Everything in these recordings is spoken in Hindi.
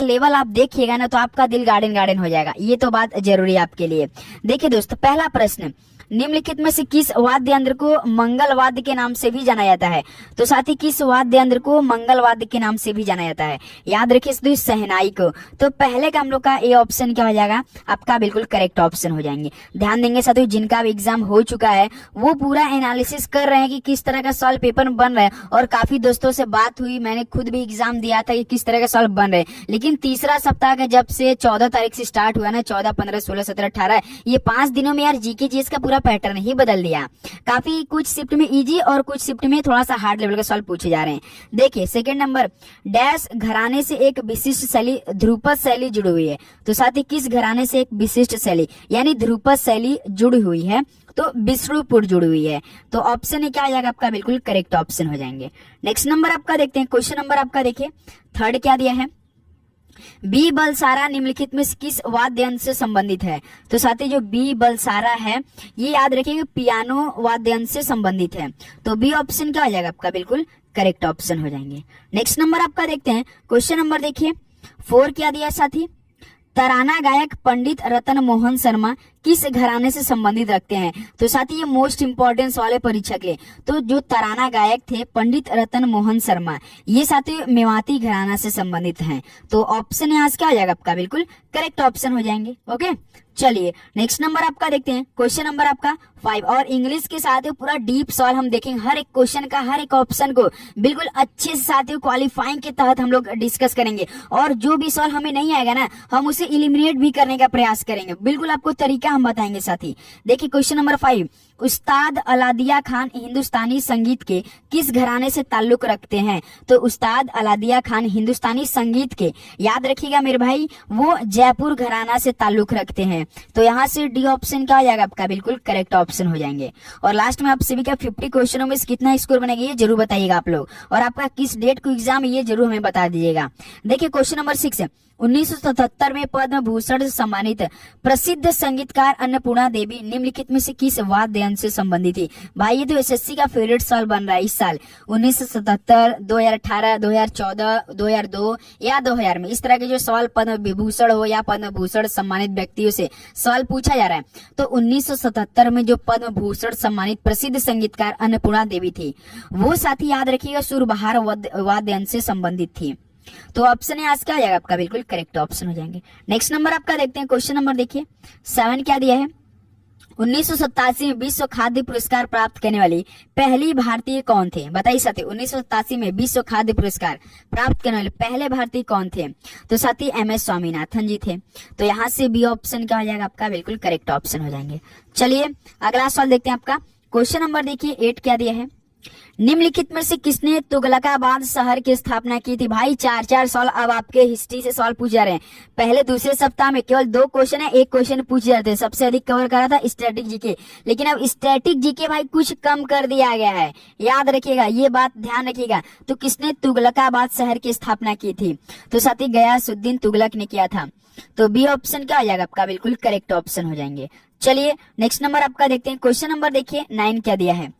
लेवल आप देखिएगा ना तो आपका दिल गार्डन गार्डन हो जाएगा, ये तो बात जरूरी है आपके लिए। देखिए दोस्तों, पहला प्रश्न, निम्नलिखित में से किस वाद्य यंत्र को मंगल वाद्य के नाम से भी जाना जाता है? तो साथ ही किस वाद्य यंत्र को मंगल वाद्य के नाम से भी जाना जाता है? याद रखिए दोस्तों, शहनाई को। तो पहले का हम लोग का ए ऑप्शन क्या हो जाएगा, आपका बिल्कुल करेक्ट ऑप्शन हो जाएंगे। ध्यान देंगे साथियों, जिनका भी एग्जाम हो चुका है वो पूरा एनालिसिस कर रहे हैं कि किस तरह का सवाल पेपर बन रहा है, और काफी दोस्तों से बात हुई, मैंने खुद भी एग्जाम दिया था कि किस तरह का सवाल बन रहे हैं। लेकिन तीसरा सप्ताह का जब से 14 तारीख से स्टार्ट हुआ ना, 14, 15, 16, 17, 18, ये 5 दिनों में यार जीके जीएस का पूरा पैटर्न ही बदल दिया। काफी कुछ शिफ्ट में इजी और कुछ शिफ्ट में थोड़ा सा हार्ड लेवल के सवाल पूछे जा रहे हैं। देखिए सेकंड नंबर, डैश घराने से एक विशिष्ट शैली ध्रुपद शैली जुड़ी हुई है। तो साथ ही किस घराने से एक विशिष्ट शैली यानी ध्रुपद शैली जुड़ी हुई है? तो विष्णुपुर जुड़ी हुई है। तो ऑप्शन है क्या आ जाएगा आपका, बिल्कुल करेक्ट ऑप्शन हो जाएंगे। नेक्स्ट नंबर आपका देखते हैं, क्वेश्चन नंबर आपका देखिए थर्ड क्या दिया है, बी बलसारा निम्नलिखित में किस वाद्य यंत्र से संबंधित है? तो साथ ही जो बी बलसारा है ये याद रखिएगा पियानो वाद्य यंत्र से संबंधित है। तो बी ऑप्शन क्या हो जाएगा आपका, बिल्कुल करेक्ट ऑप्शन हो जाएंगे। नेक्स्ट नंबर आपका देखते हैं, क्वेश्चन नंबर देखिए 4 क्या दिया है साथी, तराना गायक पंडित रतन मोहन शर्मा किस घराने से संबंधित रखते हैं? तो साथ ही ये मोस्ट इंपॉर्टेंट सवाल है परीक्षा के लिए। तो जो तराना गायक थे पंडित रतन मोहन शर्मा, ये साथी मेवाती घराना से संबंधित हैं। तो ऑप्शन यहाँ से क्या हो जाएगा आपका, बिल्कुल करेक्ट ऑप्शन हो जाएंगे। ओके, चलिए नेक्स्ट नंबर आपका देखते हैं, क्वेश्चन नंबर आपका 5, और इंग्लिश के साथ पूरा डीप सवाल हम देखेंगे, हर एक क्वेश्चन का हर एक ऑप्शन को बिल्कुल अच्छे से साथियों क्वालिफाइंग के तहत हम लोग डिस्कस करेंगे, और जो भी सवाल हमें नहीं आएगा ना हम उसे इलिमिनेट भी करने का प्रयास करेंगे। बिल्कुल आपको तरीका हम बताएंगे साथी। देखिए क्वेश्चन नंबर 5, उस्ताद अलादिया खान हिंदुस्तानी संगीत के किस घराने से ताल्लुक रखते हैं? तो उस्ताद अलादिया खान हिंदुस्तानी संगीत के, याद रखिएगा मेरे भाई, वो जयपुर घराना से ताल्लुक रखते हैं। तो यहाँ से डी ऑप्शन क्या हो जाएगा आपका, बिल्कुल करेक्ट ऑप्शन हो जाएंगे। और लास्ट में आप सभी का 50 क्वेश्चनों में कितना स्कोर बनेगा ये जरूर बताइएगा आप लोग, और आपका किस डेट को एग्जाम है ये जरूर हमें बता दीजिएगा। देखिए क्वेश्चन नंबर 6 है, 1977 में पद्म भूषण से सम्मानित प्रसिद्ध संगीतकार अन्नपूर्णा देवी निम्नलिखित में से किस वाद्य यंत्र से संबंधित थी? भाई ये तो एसएससी का फेवरेट साल बन रहा है इस साल, 1977, 2018, 2014, 2002 या 2000 में इस तरह के जो सवाल पद्म विभूषण हो या पद्म भूषण सम्मानित व्यक्तियों से सवाल पूछा जा रहा है। तो 1977 में जो पद्म भूषण सम्मानित प्रसिद्ध संगीतकार अन्नपूर्णा देवी थी वो साथी याद रखिएगा सुरबहार वाद्य यंत्र से संबंधित थी। तो ऑप्शन है आज क्या आ जाएगा आपका, बिल्कुल करेक्ट ऑप्शन हो जाएंगे। नेक्स्ट नंबर आपका देखते हैं, क्वेश्चन नंबर देखिए 7 क्या दिया है, 1987 में विश्व खाद्य पुरस्कार प्राप्त करने वाली पहली भारतीय कौन थे? बताइए साथी, 1987 में विश्व खाद्य पुरस्कार प्राप्त करने वाले पहले भारतीय कौन थे? तो साथी MS स्वामीनाथन जी थे। तो यहाँ से बी ऑप्शन क्या हो जाएगा आपका, बिल्कुल करेक्ट ऑप्शन हो जाएंगे। चलिए अगला सवाल देखते हैं आपका, क्वेश्चन नंबर देखिए 8 क्या दिया है, निम्नलिखित में से किसने तुगलकाबाद शहर की स्थापना की थी? भाई 4-4 सवाल अब आपके हिस्ट्री से सवाल पूछ जा रहे हैं। पहले दूसरे सप्ताह में केवल 2 क्वेश्चन है, 1 क्वेश्चन पूछे जाते हैं, सबसे अधिक कवर करा था स्टैटिक जीके, लेकिन अब स्टैटिक जीके भाई कुछ कम कर दिया गया है, याद रखिएगा ये बात ध्यान रखिएगा। तो किसने तुगलकाबाद शहर की स्थापना की थी? तो साथी गयासुद्दीन तुगलक ने किया था। तो बी ऑप्शन क्या आ जाएगा आपका, बिल्कुल करेक्ट ऑप्शन हो जाएंगे। चलिए नेक्स्ट नंबर आपका देखते हैं, क्वेश्चन नंबर देखिए 9 क्या दिया है,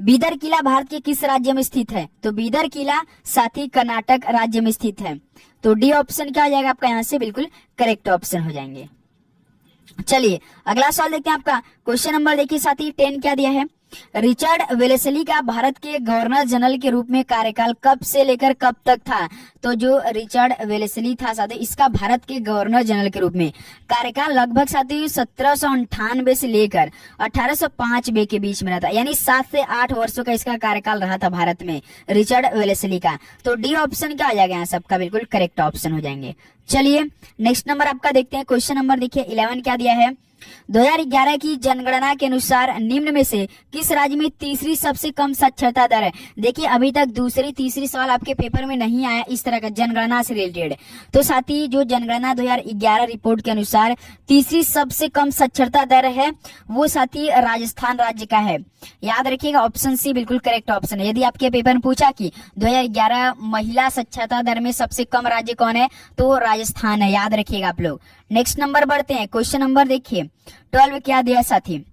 बीदर किला भारत के किस राज्य में स्थित है? तो बीदर किला साथी कर्नाटक राज्य में स्थित है। तो डी ऑप्शन क्या हो जाएगा आपका, यहाँ से बिल्कुल करेक्ट ऑप्शन हो जाएंगे। चलिए अगला सवाल देखते हैं आपका, क्वेश्चन नंबर देखिए साथी 10 क्या दिया है, रिचर्ड वेलेस्ली का भारत के गवर्नर जनरल के रूप में कार्यकाल कब से लेकर कब तक था? तो जो रिचर्ड वेलेस्ली था साथी इसका भारत के गवर्नर जनरल के रूप में कार्यकाल लगभग साथी 1798 से लेकर 1805 बे के बीच में रहा था, यानी 7 से 8 वर्षों का इसका कार्यकाल रहा था भारत में रिचर्ड वेलेस्ली का। तो डी ऑप्शन क्या आ जाएगा यहाँ सबका, बिल्कुल करेक्ट ऑप्शन हो जाएंगे। चलिए नेक्स्ट नंबर आपका देखते हैं, क्वेश्चन नंबर देखिए 11 क्या दिया है, 2011 की जनगणना के अनुसार निम्न में से किस राज्य में तीसरी सबसे कम साक्षरता दर है? देखिए अभी तक दूसरी तीसरी सवाल आपके पेपर में नहीं आया इस तरह का जनगणना से रिलेटेड। तो साथी जो जनगणना 2011 रिपोर्ट के अनुसार तीसरी सबसे कम साक्षरता दर है वो साथी राजस्थान राज्य का है। याद रखिएगा ऑप्शन सी बिल्कुल करेक्ट ऑप्शन है। यदि आपके पेपर में पूछा कि 2011 महिला साक्षरता दर में सबसे कम राज्य कौन है, तो राजस्थान है, याद रखिएगा आप लोग। नेक्स्ट नंबर बढ़ते हैं, क्वेश्चन नंबर देखिए 12 क्या दिया साथी,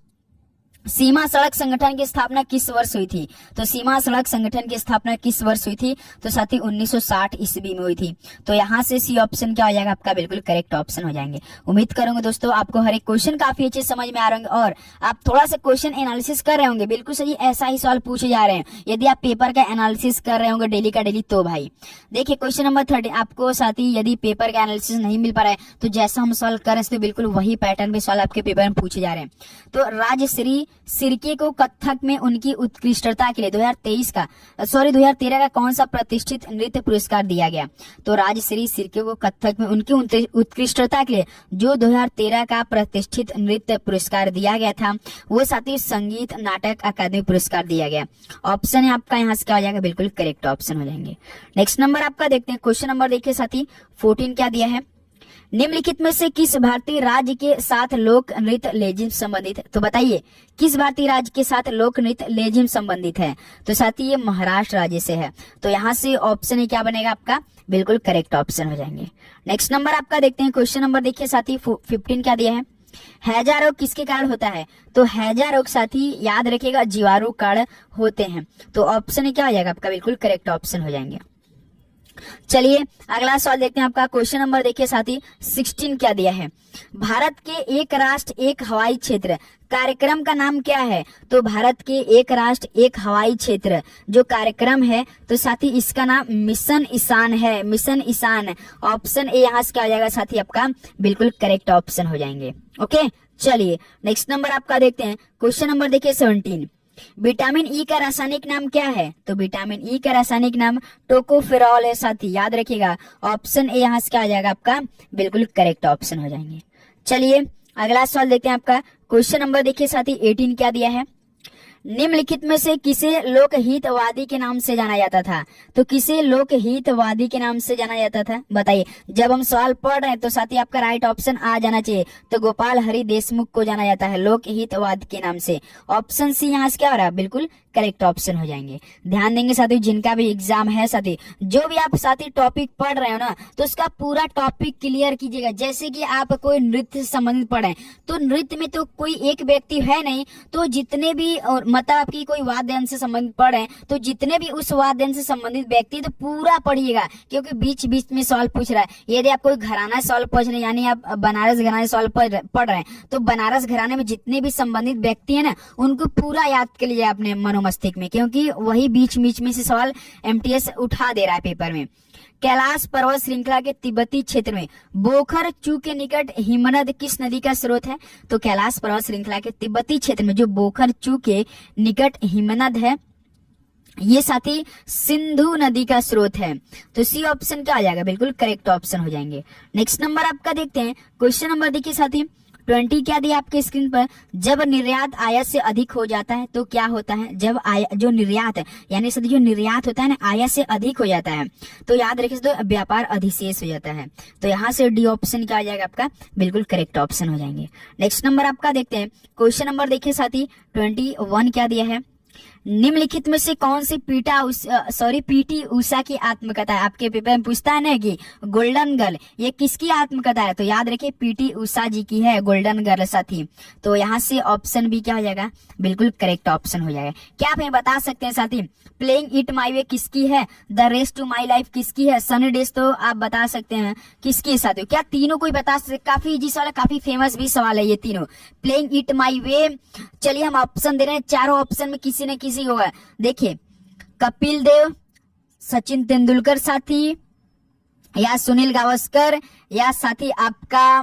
सीमा सड़क संगठन की स्थापना किस वर्ष हुई थी? तो सीमा सड़क संगठन की स्थापना किस वर्ष हुई थी? तो साथी 1960 ईस्वी में हुई थी। तो यहाँ से सी ऑप्शन क्या हो जाएगा आपका? बिल्कुल करेक्ट ऑप्शन हो जाएंगे। उम्मीद करूंगा दोस्तों आपको हर एक क्वेश्चन काफी अच्छे समझ में आ रहे होंगे और आप थोड़ा सा क्वेश्चन एनालिसिस कर रहे होंगे। बिल्कुल सही, ऐसा ही सवाल पूछे जा रहे हैं। यदि आप पेपर का एनालिसिस कर रहे होंगे डेली का डेली, तो भाई देखिए क्वेश्चन नंबर 30 आपको साथी यदि पेपर का एनालिसिस नहीं मिल पा रहा है तो जैसा हम सवाल कर रहे हैं तो बिल्कुल वही पैटर्न में सवाल आपके पेपर में पूछे जा रहे हैं। तो राजश्री सिरके को कथक में उनकी उत्कृष्टता के लिए 2013 का कौन सा प्रतिष्ठित नृत्य पुरस्कार दिया गया? तो राजश्री सिरके को कथक में उनकी उत्कृष्टता के लिए जो 2013 का प्रतिष्ठित नृत्य पुरस्कार दिया गया था वो साथी संगीत नाटक अकादमी पुरस्कार दिया गया। ऑप्शन है आपका यहाँ से क्या हो जाएगा? बिल्कुल करेक्ट ऑप्शन हो जाएंगे। नेक्स्ट नंबर आपका देखते हैं, क्वेश्चन नंबर देखिए साथी 14 क्या दिया है? निम्नलिखित में से किस भारतीय राज्य के साथ लोक नृत्य लेजिम संबंधित है? तो बताइए किस भारतीय राज्य के साथ लोक नृत्य लेजिम संबंधित है? तो साथी ये महाराष्ट्र राज्य से है। तो यहाँ से ऑप्शन ही क्या बनेगा आपका? बिल्कुल करेक्ट ऑप्शन हो जाएंगे। नेक्स्ट नंबर आपका देखते हैं, क्वेश्चन नंबर देखिए साथी 15 क्या दिया है? हैजा रोग किसके कारण होता है? तो हैजा रोग साथी याद रखिएगा जीवाणु कारण होते हैं। तो ऑप्शन क्या हो जाएगा आपका? बिल्कुल करेक्ट ऑप्शन हो जाएंगे। चलिए अगला सवाल देखते हैं आपका, क्वेश्चन नंबर देखिए साथी 16 क्या दिया है? भारत के एक राष्ट्र एक हवाई क्षेत्र कार्यक्रम का नाम क्या है? तो भारत के एक राष्ट्र एक हवाई क्षेत्र जो कार्यक्रम है तो साथी इसका नाम मिशन ईशान है। मिशन ईशान, ऑप्शन ए यहाँ से क्या हो जाएगा साथी आपका? बिल्कुल करेक्ट ऑप्शन हो जाएंगे। ओके चलिए नेक्स्ट नंबर आपका देखते हैं, क्वेश्चन नंबर देखिए 17। विटामिन ई का रासायनिक नाम क्या है? तो विटामिन ई का रासायनिक नाम टोकोफेरॉल है साथी, याद रखिएगा। ऑप्शन ए यहाँ से क्या आ जाएगा आपका? बिल्कुल करेक्ट ऑप्शन हो जाएंगे। चलिए अगला सवाल देखते हैं आपका, क्वेश्चन नंबर देखिए साथी 18 क्या दिया है? निम्नलिखित में से किसे लोकहितवादी के नाम से जाना जाता था? तो किसे लोकहितवादी के नाम से जाना जाता था बताइए। जब हम सवाल पढ़ रहे हैं तो साथी आपका राइट ऑप्शन आ जाना चाहिए। तो गोपाल हरि देशमुख को जाना जाता है लोकहितवाद के नाम से। ऑप्शन सी यहाँ से क्या हो रहा है? बिल्कुल करेक्ट ऑप्शन हो जाएंगे। ध्यान देंगे साथी, जिनका भी एग्जाम है साथी, जो भी आप साथी टॉपिक पढ़ रहे हो ना तो उसका पूरा टॉपिक क्लियर कीजिएगा। जैसे कि आप कोई नृत्य से संबंधित पढ़े तो नृत्य में तो कोई एक व्यक्ति है नहीं, तो जितने भी और मतलब आपकी कोई वाद्य यंत्र से संबंधित पढ़े तो जितने भी उस वाद्य यंत्र से संबंधित व्यक्ति तो पूरा पढ़िएगा, क्योंकि बीच बीच में सवाल पूछ रहा है। यदि आप कोई घराना सवाल पूछ रहे हैं यानी आप बनारस घराने सवाल पढ़ रहे हैं तो बनारस घराने में जितने भी संबंधित व्यक्ति है ना उनको पूरा याद कर लीजिए अपने मनोमस्तिष्क में, क्योंकि वही बीच बीच में से सवाल एमटीएस उठा दे रहा है पेपर में। कैलाश पर्वत श्रृंखला के तिब्बती क्षेत्र में बोखर चू के निकट हिमनद किस नदी का स्रोत है? तो कैलाश पर्वत श्रृंखला के तिब्बती क्षेत्र में जो बोखर चू के निकट हिमनद है ये साथी सिंधु नदी का स्रोत है। तो सी ऑप्शन क्या आ जाएगा? बिल्कुल करेक्ट ऑप्शन हो जाएंगे। नेक्स्ट नंबर आपका देखते हैं, क्वेश्चन नंबर देखिए साथी 20 क्या दिया आपके स्क्रीन पर? जब निर्यात आयात से अधिक हो जाता है तो क्या होता है? जब जो निर्यात है यानी जो निर्यात होता है ना आयात से अधिक हो जाता है तो याद रखिए तो व्यापार अधिशेष हो जाता है। तो यहाँ से डी ऑप्शन क्या आ जाएगा आपका? बिल्कुल करेक्ट ऑप्शन हो जाएंगे। नेक्स्ट नंबर आपका देखते हैं, क्वेश्चन नंबर देखिए साथी 21 क्या दिया है? निम्नलिखित में से कौन सी पीटी उषा की आत्मकथा है? आपके पेपर में पूछता है ना कि गोल्डन गर्ल ये किसकी आत्मकथा है? तो याद रखिए पीटी उषा जी की है गोल्डन गर्ल साथी। तो यहाँ से ऑप्शन बी क्या हो जाएगा? बिल्कुल करेक्ट ऑप्शन हो जाएगा। क्या आप हमें बता सकते हैं साथी प्लेइंग इट माई वे किसकी है? The race to my life किसकी है? सनी डेज तो आप बता सकते हैं किसकी साथी? क्या तीनों कोई बता सकते? काफी इजी सवाल है, काफी फेमस भी सवाल है ये तीनों। प्लेइंग इट माई वे, चलिए हम ऑप्शन दे रहे हैं, चारों ऑप्शन में किसी न किसी होगा। देखिए कपिल देव, सचिन तेंदुलकर साथी, या सुनील गावस्कर, या साथी आपका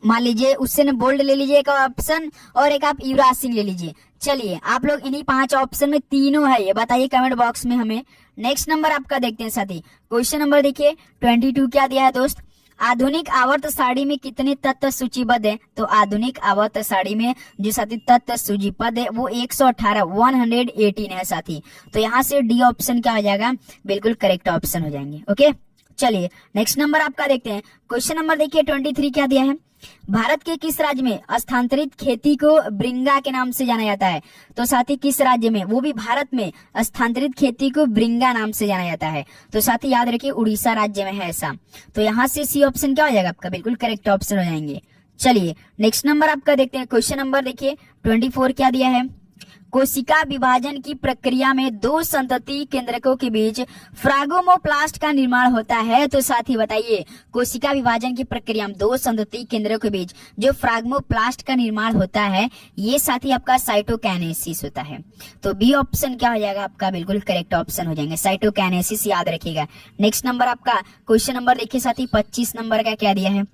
मान लीजिए उससे बोल्ट ले लीजिए एक ऑप्शन और एक आप युवराज सिंह ले लीजिए। चलिए आप लोग इन्हीं 5 ऑप्शन में तीनों है ये बताइए कमेंट बॉक्स में हमें। नेक्स्ट नंबर आपका देखते हैं साथी, क्वेश्चन नंबर देखिए 22 क्या दिया है दोस्त? आधुनिक आवर्त सारणी में कितने तत्व सूचीबद्ध है? तो आधुनिक आवर्त सारणी में जो साथी तत्व सूचीबद्ध है वो 118 है साथी। तो यहाँ से डी ऑप्शन क्या हो जाएगा? बिल्कुल करेक्ट ऑप्शन हो जाएंगे। ओके चलिए नेक्स्ट नंबर आपका देखते हैं, क्वेश्चन नंबर देखिए 23 क्या दिया है? भारत के किस राज्य में स्थानांतरित खेती को ब्रिंगा के नाम से जाना जाता है? तो साथी किस राज्य में, वो भी भारत में स्थानांतरित खेती को ब्रिंगा नाम से जाना जाता है? तो साथी याद रखिए उड़ीसा राज्य में है ऐसा। तो यहाँ से सी ऑप्शन क्या हो जाएगा आपका? बिल्कुल करेक्ट ऑप्शन हो जाएंगे। चलिए नेक्स्ट नंबर आपका देखते हैं। क्वेश्चन नंबर देखिए 24 क्या दिया है। कोशिका विभाजन की प्रक्रिया में दो संतति केंद्रकों के बीच फ्रागोमोप्लास्ट का निर्माण होता है। तो साथ ही बताइए, कोशिका विभाजन की प्रक्रिया में दो संतति केंद्रों के बीच जो फ्रागमोप्लास्ट का निर्माण होता है, ये साथ ही आपका साइटोकाइनेसिस होता है। तो बी ऑप्शन क्या हो जाएगा आपका, बिल्कुल करेक्ट ऑप्शन हो जाएंगे, साइटोकाइनेसिस याद रखिएगा। नेक्स्ट नंबर आपका क्वेश्चन नंबर देखिए साथ ही 25 नंबर का क्या दिया है।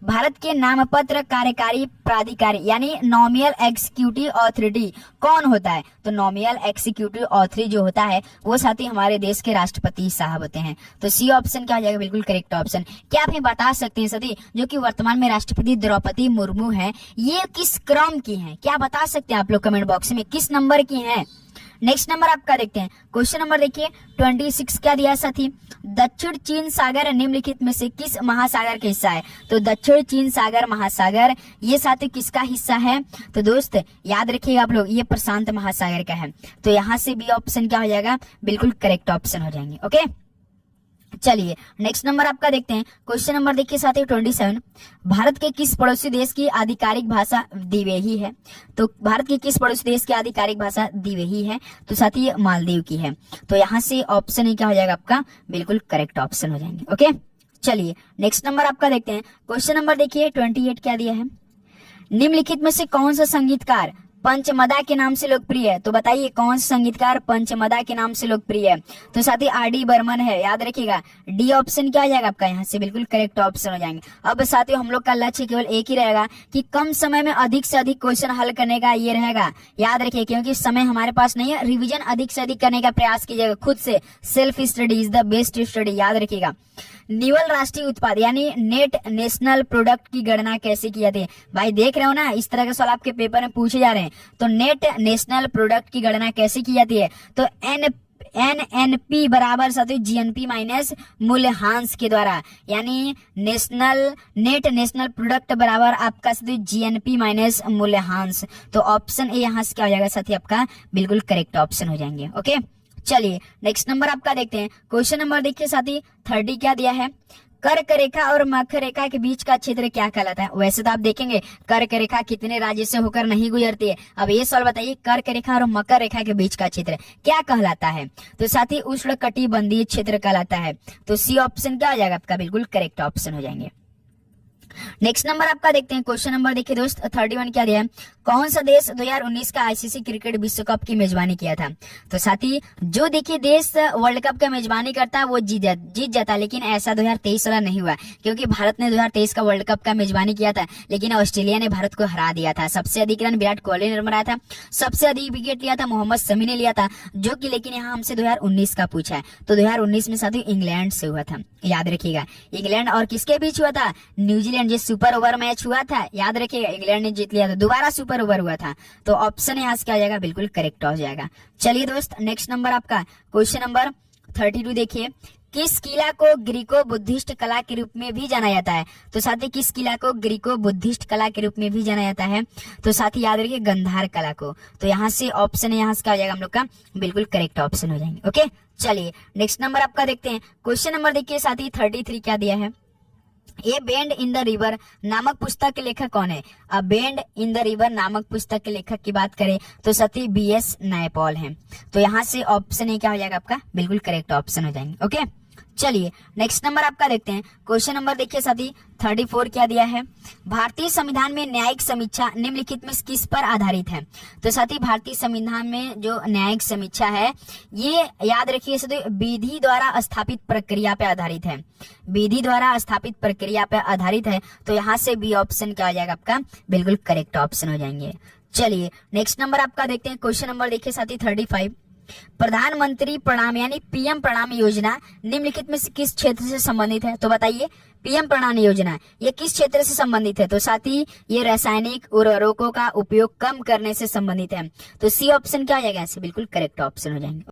भारत के नामपत्र कार्यकारी प्राधिकारी यानी नॉमिनल एग्जीक्यूटिव अथॉरिटी कौन होता है? तो नॉमिनल एग्जीक्यूटिव अथॉरिटी जो होता है वो साथ ही हमारे देश के राष्ट्रपति साहब होते हैं। तो सी ऑप्शन क्या हो जाएगा, बिल्कुल करेक्ट ऑप्शन। क्या आप हमें बता सकते हैं सती, जो कि वर्तमान में राष्ट्रपति द्रौपदी मुर्मू है, ये किस क्रम की हैं? क्या बता सकते हैं आप लोग कमेंट बॉक्स में, किस नंबर की हैं? नेक्स्ट नंबर आपका देखते हैं। क्वेश्चन नंबर देखिए 26 क्या दिया साथी। दक्षिण चीन सागर निम्नलिखित में से किस महासागर का हिस्सा है? तो दक्षिण चीन सागर महासागर ये साथी किसका हिस्सा है? तो दोस्त याद रखिएगा आप लोग, ये प्रशांत महासागर का है। तो यहाँ से बी ऑप्शन क्या हो जाएगा, बिल्कुल करेक्ट ऑप्शन हो जाएंगे। ओके चलिए नेक्स्ट नंबर आपका देखते हैं। क्वेश्चन नंबर देखिए साथी 27, भारत के किस पड़ोसी देश की आधिकारिक भाषा द्विवेही है? तो भारत के किस पड़ोसी देश की आधिकारिक भाषा द्विवेही है? तो साथी मालदीव की है। तो यहाँ से ऑप्शन ही क्या हो जाएगा आपका, बिल्कुल करेक्ट ऑप्शन हो जाएंगे। ओके चलिए नेक्स्ट नंबर आपका देखते हैं। क्वेश्चन नंबर देखिए 28 क्या दिया है। निम्नलिखित में से कौन सा संगीतकार पंचमदा के नाम से लोकप्रिय है? तो बताइए कौन सा संगीतकार पंचमदा के नाम से लोकप्रिय है? तो साथ ही आर डी बर्मन है, याद रखिएगा। डी ऑप्शन क्या हो जाएगा आपका, यहाँ से बिल्कुल करेक्ट ऑप्शन हो जाएंगे। अब साथियों हम लोग का लक्ष्य केवल एक ही रहेगा कि कम समय में अधिक से अधिक क्वेश्चन हल करने का ये रहेगा, याद रखिए, क्योंकि समय हमारे पास नहीं है। रिविजन अधिक से अधिक करने का प्रयास कीजिएगा खुद से, self study is the best study, याद रखिएगा। निवल राष्ट्रीय उत्पाद यानी नेट नेशनल प्रोडक्ट की गणना कैसे की जाती है? भाई देख रहे हो ना, इस तरह के सवाल आपके पेपर में पूछे जा रहे हैं। तो नेट नेशनल प्रोडक्ट की गणना कैसे की जाती है? तो NNP बराबर साथियों GNP माइनस मूल्यह्रास के द्वारा, यानी नेट नेशनल प्रोडक्ट बराबर आपका साथियों GNP माइनस मूल्यह्रास। तो ऑप्शन ए यहाँ से क्या हो जाएगा साथी आपका, बिल्कुल करेक्ट ऑप्शन हो जाएंगे। ओके चलिए नेक्स्ट नंबर आपका देखते हैं। क्वेश्चन नंबर देखिए साथी 30 क्या दिया है। कर्क रेखा और मकर रेखा के बीच का क्षेत्र क्या कहलाता है? वैसे तो आप देखेंगे कर्क रेखा कितने राज्य से होकर नहीं गुजरती है। अब ये सवाल बताइए, कर्क रेखा और मकर रेखा के बीच का क्षेत्र क्या कहलाता है? तो साथ ही उष्णकटिबंधीय क्षेत्र कहलाता है। तो सी ऑप्शन क्या हो जाएगा आपका, बिल्कुल करेक्ट ऑप्शन हो जाएंगे। नेक्स्ट नंबर आपका देखते हैं। क्वेश्चन नंबर देखिए दोस्त 31 क्या दिया है। कौन सा देश 2019 का आईसीसी क्रिकेट विश्व कप की मेजबानी किया था? तो साथी जो देखिए देश वर्ल्ड कप का मेजबानी करता है वो जीत जाता, लेकिन ऐसा 2023 वाला नहीं हुआ, क्योंकि भारत ने 2023 का वर्ल्ड कप का मेजबानी किया था, लेकिन ऑस्ट्रेलिया ने भारत को हरा दिया था। सबसे अधिक रन विराट कोहली ने बनाया था, सबसे अधिक विकेट लिया था मोहम्मद शमी ने लिया था, जो कि लेकिन यहाँ हमसे 2019 का पूछा है। तो 2019 में साथी इंग्लैंड से हुआ था, याद रखिएगा। इंग्लैंड और किसके बीच हुआ था? न्यूजीलैंड। जो सुपर ओवर मैच हुआ था, याद रखिएगा, इंग्लैंड ने जीत लिया था, दोबारा सुपर ओवर हुआ था। तो ऑप्शन यहाँ से क्या हो जाएगा, बिल्कुल करेक्ट हो जाएगा। चलिए दोस्त नेक्स्ट नंबर आपका क्वेश्चन नंबर 32 देखिए। किस किला को ग्रीको बुद्धिस्ट कला के रूप में भी जाना जाता है? तो साथी किस किला को ग्रीको बुद्धिस्ट कला के रूप में भी जाना जाता है? तो साथी याद रखिए गंधार कला को। तो यहाँ से ऑप्शन है, यहाँ से क्या हो जाएगा हम लोग का, बिल्कुल करेक्ट ऑप्शन हो जाएंगे। ओके चलिए नेक्स्ट नंबर आपका देखते हैं। क्वेश्चन नंबर देखिए साथी 33 क्या दिया है। ए बेंड इन द रिवर नामक पुस्तक के लेखक कौन है? अ बेंड इन द रिवर नामक पुस्तक के लेखक की बात करें तो साथी BS नायपॉल हैं। तो यहाँ से ऑप्शन ए क्या हो जाएगा आपका, बिल्कुल करेक्ट ऑप्शन हो जाएंगे। ओके चलिए नेक्स्ट नंबर आपका देखते हैं। क्वेश्चन नंबर देखिए साथी 34 क्या दिया है। भारतीय संविधान में न्यायिक समीक्षा निम्नलिखित में किस पर आधारित है? तो साथी भारतीय संविधान में जो न्यायिक समीक्षा है ये याद रखिए साथी विधि द्वारा स्थापित प्रक्रिया पे आधारित है, विधि द्वारा स्थापित प्रक्रिया पे आधारित है। तो यहाँ से बी ऑप्शन क्या हो जाएगा आपका, बिल्कुल करेक्ट ऑप्शन हो जाएंगे। चलिए नेक्स्ट नंबर आपका देखते हैं। क्वेश्चन नंबर देखिए साथी 35। प्रधानमंत्री प्रणाम यानी PM प्रणाम योजना निम्नलिखित में से किस क्षेत्र से संबंधित है? तो बताइए PM प्रणाम योजना ये किस क्षेत्र से संबंधित है? तो साथी ये रासायनिक उर्वरकों का उपयोग कम करने से संबंधित है। तो सी ऑप्शन क्या हो जाएगा, बिल्कुल करेक्ट ऑप्शन हो जाएंगे।